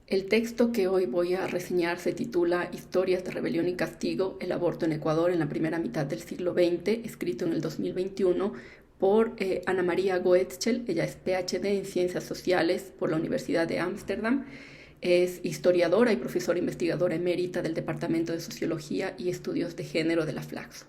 El texto que hoy voy a reseñar se titula Historias de Rebelión y Castigo, el aborto en Ecuador en la primera mitad del siglo XX, escrito en el 2021 por Ana María Goetschel. Ella es PhD en Ciencias Sociales por la Universidad de Ámsterdam. Es historiadora y profesora investigadora emérita del Departamento de Sociología y Estudios de Género de la Flaxo.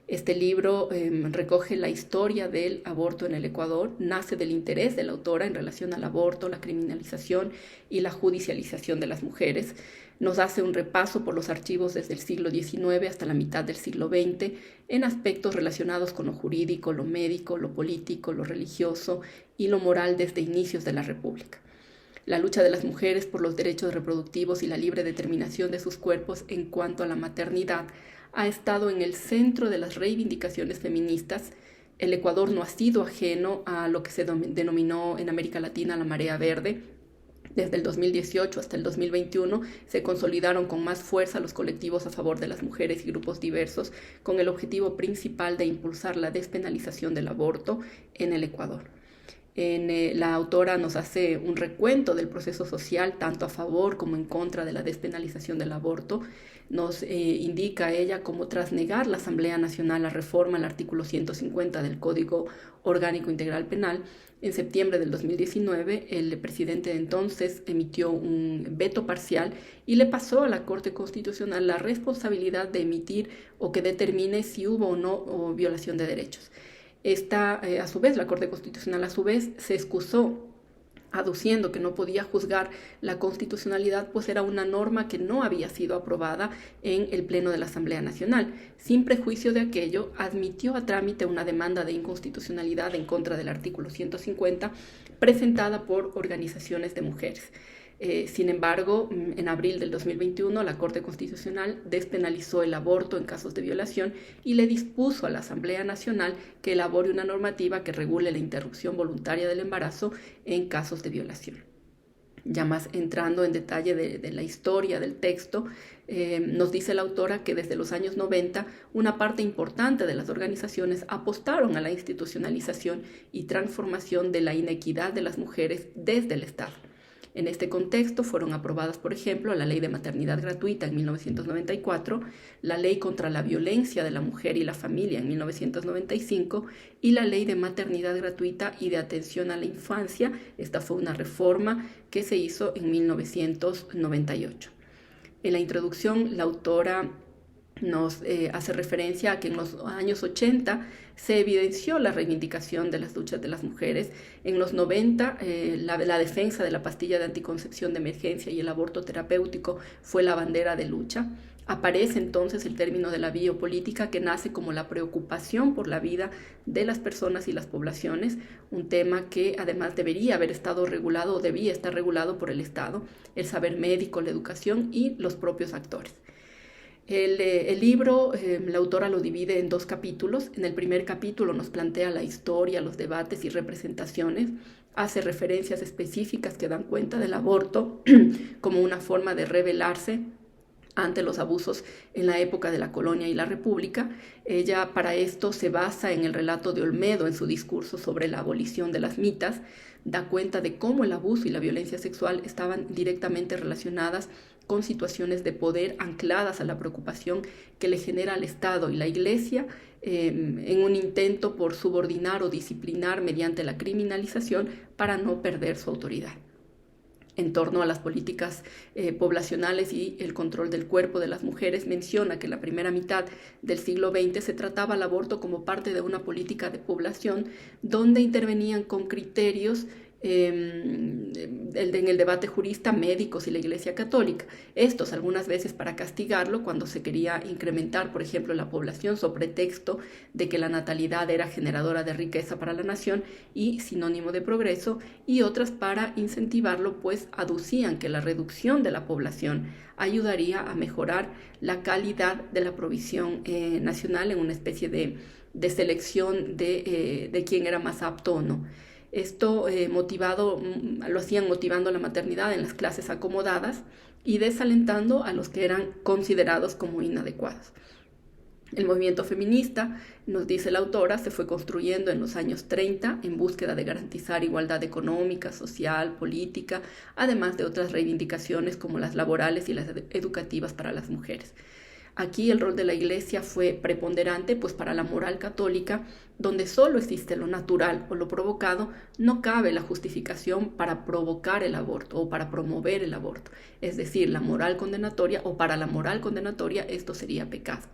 Este libro recoge la historia del aborto en el Ecuador, nace del interés de la autora en relación al aborto, la criminalización y la judicialización de las mujeres. Nos hace un repaso por los archivos desde el siglo XIX hasta la mitad del siglo XX en aspectos relacionados con lo jurídico, lo médico, lo político, lo religioso y lo moral desde inicios de la República. La lucha de las mujeres por los derechos reproductivos y la libre determinación de sus cuerpos en cuanto a la maternidad ha estado en el centro de las reivindicaciones feministas. El Ecuador no ha sido ajeno a lo que se denominó en América Latina la marea verde. Desde el 2018 hasta el 2021 se consolidaron con más fuerza los colectivos a favor de las mujeres y grupos diversos, con el objetivo principal de impulsar la despenalización del aborto en el Ecuador. La autora nos hace un recuento del proceso social, tanto a favor como en contra de la despenalización del aborto. Nos indica a ella cómo, tras negar la Asamblea Nacional la reforma al artículo 150 del Código Orgánico Integral Penal, en septiembre del 2019, el presidente de entonces emitió un veto parcial y le pasó a la Corte Constitucional la responsabilidad de emitir o que determine si hubo o no violación de derechos. A su vez, la Corte Constitucional a su vez se excusó aduciendo que no podía juzgar la constitucionalidad, pues era una norma que no había sido aprobada en el Pleno de la Asamblea Nacional. Sin prejuicio de aquello, admitió a trámite una demanda de inconstitucionalidad en contra del artículo 150 presentada por organizaciones de mujeres. Sin embargo, en abril del 2021, la Corte Constitucional despenalizó el aborto en casos de violación y le dispuso a la Asamblea Nacional que elabore una normativa que regule la interrupción voluntaria del embarazo en casos de violación. Ya más entrando en detalle de la historia del texto, nos dice la autora que desde los años 90 una parte importante de las organizaciones apostaron a la institucionalización y transformación de la inequidad de las mujeres desde el Estado. En este contexto fueron aprobadas, por ejemplo, la Ley de Maternidad Gratuita en 1994, la Ley contra la Violencia de la Mujer y la Familia en 1995 y la Ley de Maternidad Gratuita y de Atención a la Infancia. Esta fue una reforma que se hizo en 1998. En la introducción, la autora nos hace referencia a que en los años 80 se evidenció la reivindicación de las luchas de las mujeres. En los 90, la defensa de la pastilla de anticoncepción de emergencia y el aborto terapéutico fue la bandera de lucha. Aparece entonces el término de la biopolítica, que nace como la preocupación por la vida de las personas y las poblaciones, un tema que además debería haber estado regulado o debía estar regulado por el Estado, el saber médico, la educación y los propios actores. El libro, la autora lo divide en 2 capítulos. En el primer capítulo nos plantea la historia, los debates y representaciones, hace referencias específicas que dan cuenta del aborto como una forma de rebelarse ante los abusos en la época de la colonia y la república. Ella para esto se basa en el relato de Olmedo en su discurso sobre la abolición de las mitas, da cuenta de cómo el abuso y la violencia sexual estaban directamente relacionadas con situaciones de poder ancladas a la preocupación que le genera al Estado y la Iglesia en un intento por subordinar o disciplinar mediante la criminalización para no perder su autoridad. En torno a las políticas poblacionales y el control del cuerpo de las mujeres, menciona que en la primera mitad del siglo XX se trataba el aborto como parte de una política de población donde intervenían con criterios en el debate jurista, médicos y la Iglesia Católica. Estos algunas veces para castigarlo cuando se quería incrementar, por ejemplo, la población sobre pretexto de que la natalidad era generadora de riqueza para la nación y sinónimo de progreso, y otras para incentivarlo, pues aducían que la reducción de la población ayudaría a mejorar la calidad de la provisión nacional en una especie de selección de quién era más apto o no. Esto lo hacían motivando la maternidad en las clases acomodadas y desalentando a los que eran considerados como inadecuados. El movimiento feminista, nos dice la autora, se fue construyendo en los años 30 en búsqueda de garantizar igualdad económica, social, política, además de otras reivindicaciones como las laborales y las educativas para las mujeres. Aquí el rol de la Iglesia fue preponderante, pues para la moral católica, donde solo existe lo natural o lo provocado, no cabe la justificación para provocar el aborto o para promover el aborto. Es decir, la moral condenatoria o para la moral condenatoria esto sería pecado.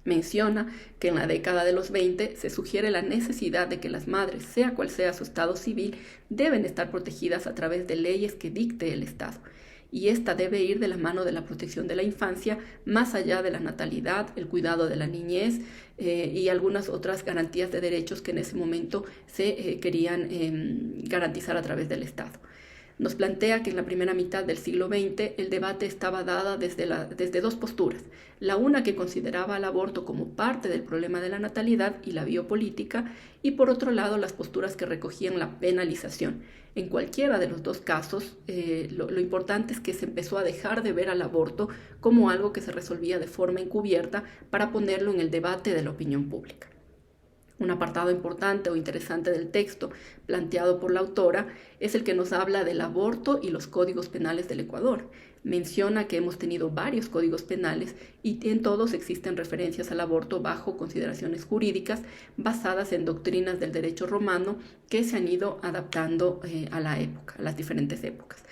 Menciona que en la década de los 20 se sugiere la necesidad de que las madres, sea cual sea su estado civil, deben estar protegidas a través de leyes que dicte el Estado. Y esta debe ir de la mano de la protección de la infancia, más allá de la natalidad, el cuidado de la niñez y algunas otras garantías de derechos que en ese momento se querían garantizar a través del Estado. Nos plantea que en la primera mitad del siglo XX el debate estaba dado desde dos posturas. La una que consideraba al aborto como parte del problema de la natalidad y la biopolítica, y por otro lado las posturas que recogían la penalización. En cualquiera de los dos casos, lo importante es que se empezó a dejar de ver al aborto como algo que se resolvía de forma encubierta para ponerlo en el debate de la opinión pública. Un apartado importante o interesante del texto planteado por la autora es el que nos habla del aborto y los códigos penales del Ecuador. Menciona que hemos tenido varios códigos penales y en todos existen referencias al aborto bajo consideraciones jurídicas basadas en doctrinas del derecho romano que se han ido adaptando a la época, a las diferentes épocas.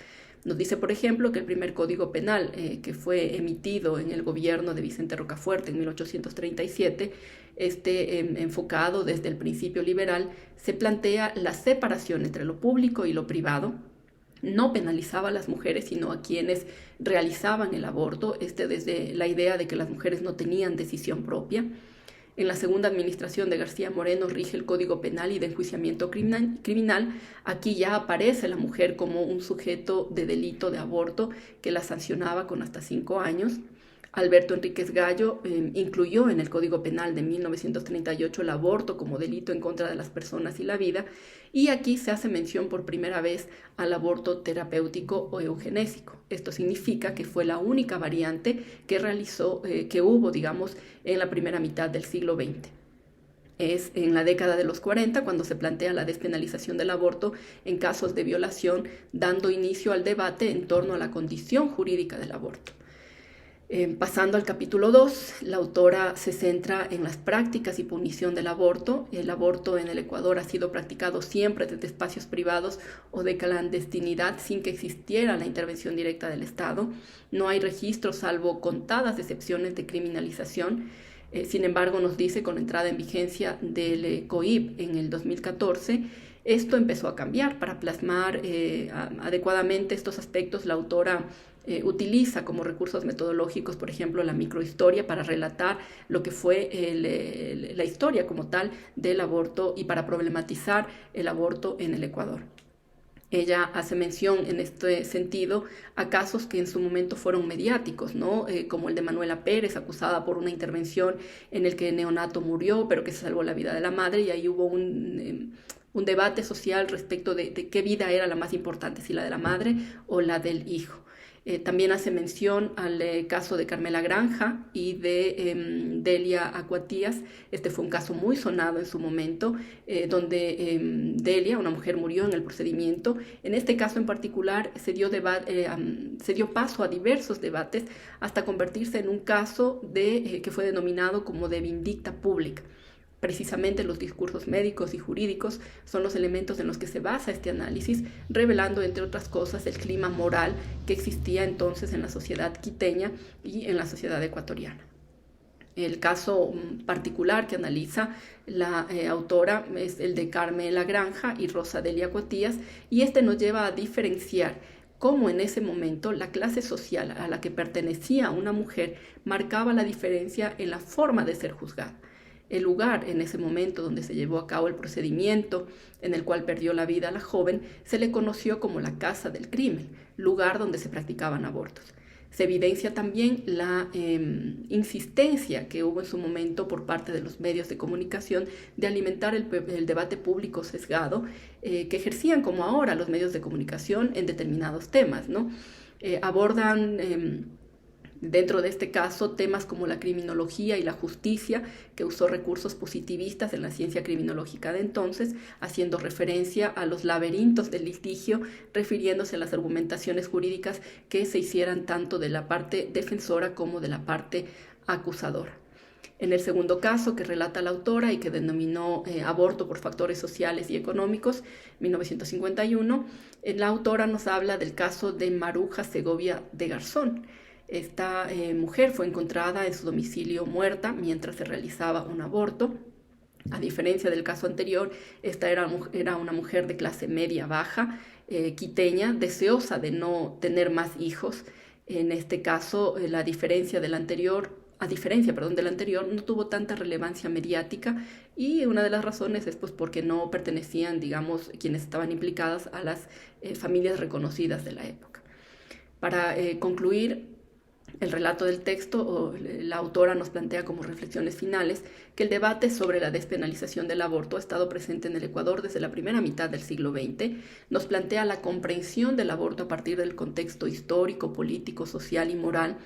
Nos dice, por ejemplo, que el primer código penal que fue emitido en el gobierno de Vicente Rocafuerte en 1837, enfocado desde el principio liberal, se plantea la separación entre lo público y lo privado. No penalizaba a las mujeres, sino a quienes realizaban el aborto, desde la idea de que las mujeres no tenían decisión propia. En la segunda administración de García Moreno rige el Código Penal y de Enjuiciamiento Criminal. Aquí ya aparece la mujer como un sujeto de delito de aborto que la sancionaba con hasta 5 años. Alberto Enríquez Gallo incluyó en el Código Penal de 1938 el aborto como delito en contra de las personas y la vida, y aquí se hace mención por primera vez al aborto terapéutico o eugenésico. Esto significa que fue la única variante que hubo, en la primera mitad del siglo XX. Es en la década de los 40 cuando se plantea la despenalización del aborto en casos de violación, dando inicio al debate en torno a la condición jurídica del aborto. Pasando al capítulo 2, la autora se centra en las prácticas y punición del aborto. El aborto en el Ecuador ha sido practicado siempre desde espacios privados o de clandestinidad sin que existiera la intervención directa del Estado. No hay registros salvo contadas excepciones de criminalización. Sin embargo, nos dice, con la entrada en vigencia del COIP en el 2014, esto empezó a cambiar. Para plasmar adecuadamente estos aspectos, la autora utiliza como recursos metodológicos, por ejemplo, la microhistoria para relatar lo que fue la historia como tal del aborto y para problematizar el aborto en el Ecuador. Ella hace mención en este sentido a casos que en su momento fueron mediáticos, ¿no? Como el de Manuela Pérez, acusada por una intervención en el que el neonato murió, pero que se salvó la vida de la madre, y ahí hubo un debate social respecto de qué vida era la más importante, si la de la madre o la del hijo. También hace mención al caso de Carmela Granja y de Delia Acuatías. Este fue un caso muy sonado en su momento, donde Delia, una mujer, murió en el procedimiento. En este caso en particular se dio paso a diversos debates hasta convertirse en un caso que fue denominado como de vindicta pública. Precisamente los discursos médicos y jurídicos son los elementos en los que se basa este análisis, revelando, entre otras cosas, el clima moral que existía entonces en la sociedad quiteña y en la sociedad ecuatoriana. El caso particular que analiza la autora es el de Carmela Granja y Rosa Delia Acuatías, y nos lleva a diferenciar cómo en ese momento la clase social a la que pertenecía una mujer marcaba la diferencia en la forma de ser juzgada. El lugar en ese momento donde se llevó a cabo el procedimiento en el cual perdió la vida la joven se le conoció como la casa del crimen, lugar donde se practicaban abortos. Se evidencia también la insistencia que hubo en su momento por parte de los medios de comunicación de alimentar el debate público sesgado que ejercían como ahora los medios de comunicación en determinados temas, ¿no? Abordan Dentro de este caso, temas como la criminología y la justicia, que usó recursos positivistas en la ciencia criminológica de entonces, haciendo referencia a los laberintos del litigio, refiriéndose a las argumentaciones jurídicas que se hicieran tanto de la parte defensora como de la parte acusadora. En el segundo caso que relata la autora y que denominó aborto por factores sociales y económicos, 1951, la autora nos habla del caso de Maruja Segovia de Garzón. Esta mujer fue encontrada en su domicilio muerta mientras se realizaba un aborto. A diferencia del caso anterior, esta era una mujer de clase media baja, quiteña, deseosa de no tener más hijos. En este caso, a diferencia del anterior, no tuvo tanta relevancia mediática, y una de las razones es pues porque no pertenecían, digamos, quienes estaban implicadas a las familias reconocidas de la época. Para concluir el relato del texto, la autora nos plantea como reflexiones finales que el debate sobre la despenalización del aborto ha estado presente en el Ecuador desde la primera mitad del siglo XX. Nos plantea la comprensión del aborto a partir del contexto histórico, político, social y moral,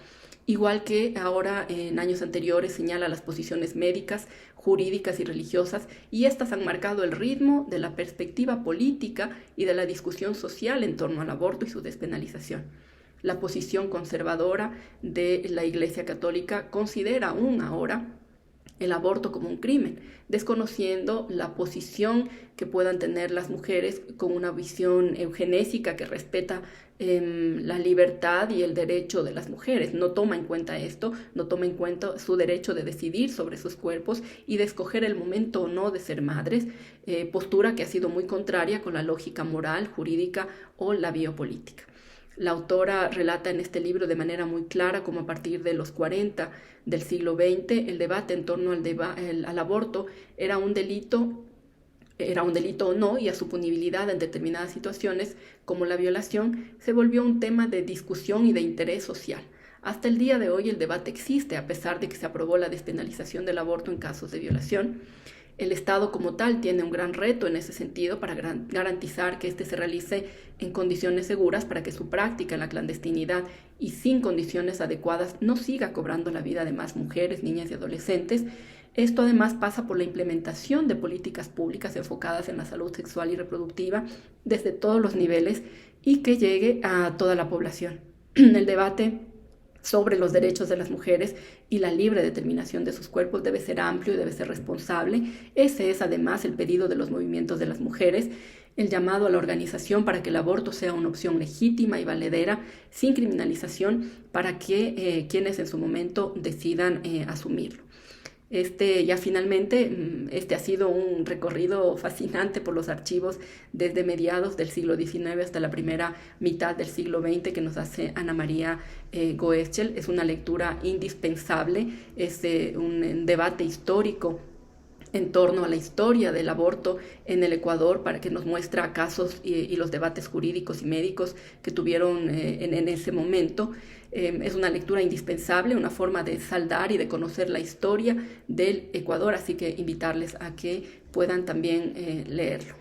igual que ahora en años anteriores señala las posiciones médicas, jurídicas y religiosas, y estas han marcado el ritmo de la perspectiva política y de la discusión social en torno al aborto y su despenalización. La posición conservadora de la Iglesia Católica considera aún ahora el aborto como un crimen, desconociendo la posición que puedan tener las mujeres con una visión eugenésica que respeta la libertad y el derecho de las mujeres. No toma en cuenta esto, no toma en cuenta su derecho de decidir sobre sus cuerpos y de escoger el momento o no de ser madres, postura que ha sido muy contraria con la lógica moral, jurídica o la biopolítica. La autora relata en este libro de manera muy clara cómo a partir de los 40 del siglo XX el debate en torno al aborto era un delito o no, y a su punibilidad en determinadas situaciones, como la violación, se volvió un tema de discusión y de interés social. Hasta el día de hoy el debate existe, a pesar de que se aprobó la despenalización del aborto en casos de violación. El Estado como tal tiene un gran reto en ese sentido para garantizar que éste se realice en condiciones seguras para que su práctica en la clandestinidad y sin condiciones adecuadas no siga cobrando la vida de más mujeres, niñas y adolescentes. Esto además pasa por la implementación de políticas públicas enfocadas en la salud sexual y reproductiva desde todos los niveles y que llegue a toda la población. El debate sobre los derechos de las mujeres y la libre determinación de sus cuerpos debe ser amplio y debe ser responsable. Ese es además el pedido de los movimientos de las mujeres, el llamado a la organización para que el aborto sea una opción legítima y valedera, sin criminalización, para que quienes en su momento decidan asumirlo. Ya finalmente, este ha sido un recorrido fascinante por los archivos desde mediados del siglo XIX hasta la primera mitad del siglo XX que nos hace Ana María Goeschel. Es una lectura indispensable, es un debate histórico en torno a la historia del aborto en el Ecuador, para que nos muestra casos y los debates jurídicos y médicos que tuvieron en ese momento. Es una lectura indispensable, una forma de saldar y de conocer la historia del Ecuador, así que invitarles a que puedan también leerlo.